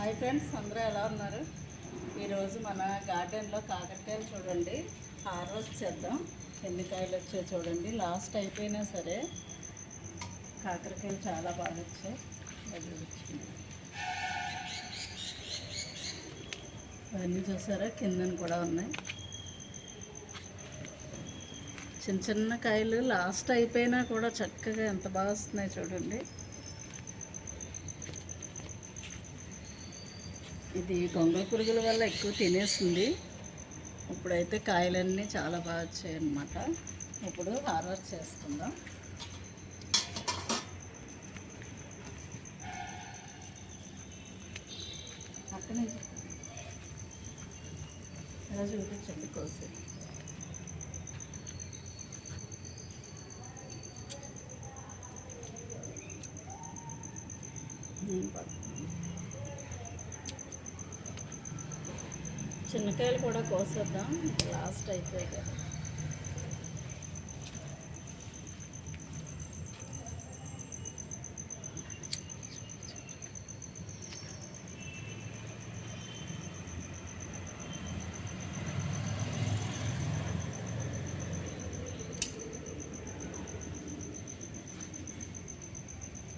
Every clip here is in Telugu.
హాయ్ ఫ్రెండ్స్, అందరూ ఎలా ఉన్నారు? ఈరోజు మన గార్డెన్లో కాకరకాయలు చూడండి హార్వెస్ట్ చేద్దాం. ఎన్ని కాయలు వచ్చాయో చూడండి. లాస్ట్ అయిపోయినా సరే కాకరకాయలు చాలా బాగా వచ్చాయి. అవన్నీ చూసారా, కిందన కూడా ఉన్నాయి. చిన్న చిన్న కాయలు లాస్ట్ అయిపోయినా కూడా చక్కగా ఎంత బాగా వస్తున్నాయి చూడండి. ఇది గొంగళి పురుగుల వల్ల ఎక్కువ తినేస్తుంది. ఇప్పుడైతే కాయలన్నీ చాలా బాగా వచ్చాయి అన్నమాట. ఇప్పుడు హార్వెస్ట్ చేసుకుందాం. అక్కడే ఇలా చూపించండి కోసి. చిన్నకాయలు కూడా కోసేద్దాం, లాస్ట్ అయిపోయాయి కదా.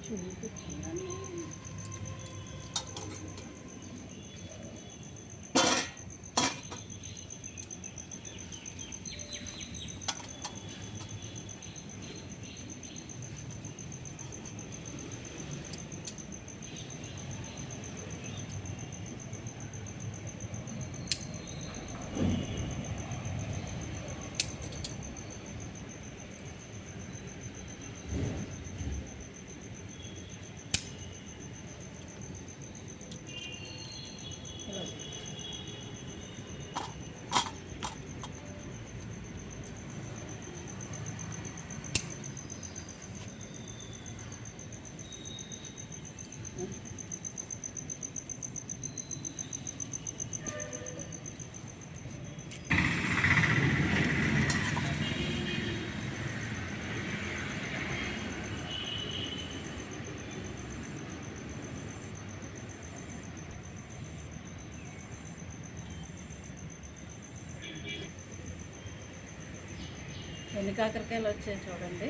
చూపించాను. ఎన్ని కాకరకాయలు వచ్చాయి చూడండి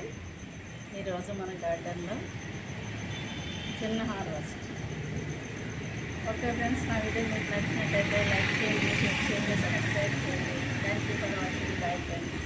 ఈరోజు మన గార్డెన్లో. చిన్న హార్వెస్ట్. ఓకే ఫ్రెండ్స్, నా వీడియో మీకు నచ్చినట్టయితే లైక్ చేయండి, షేర్ చేయండి, సబ్స్క్రైబ్ చేయండి. Thank you for watching. Bye friends.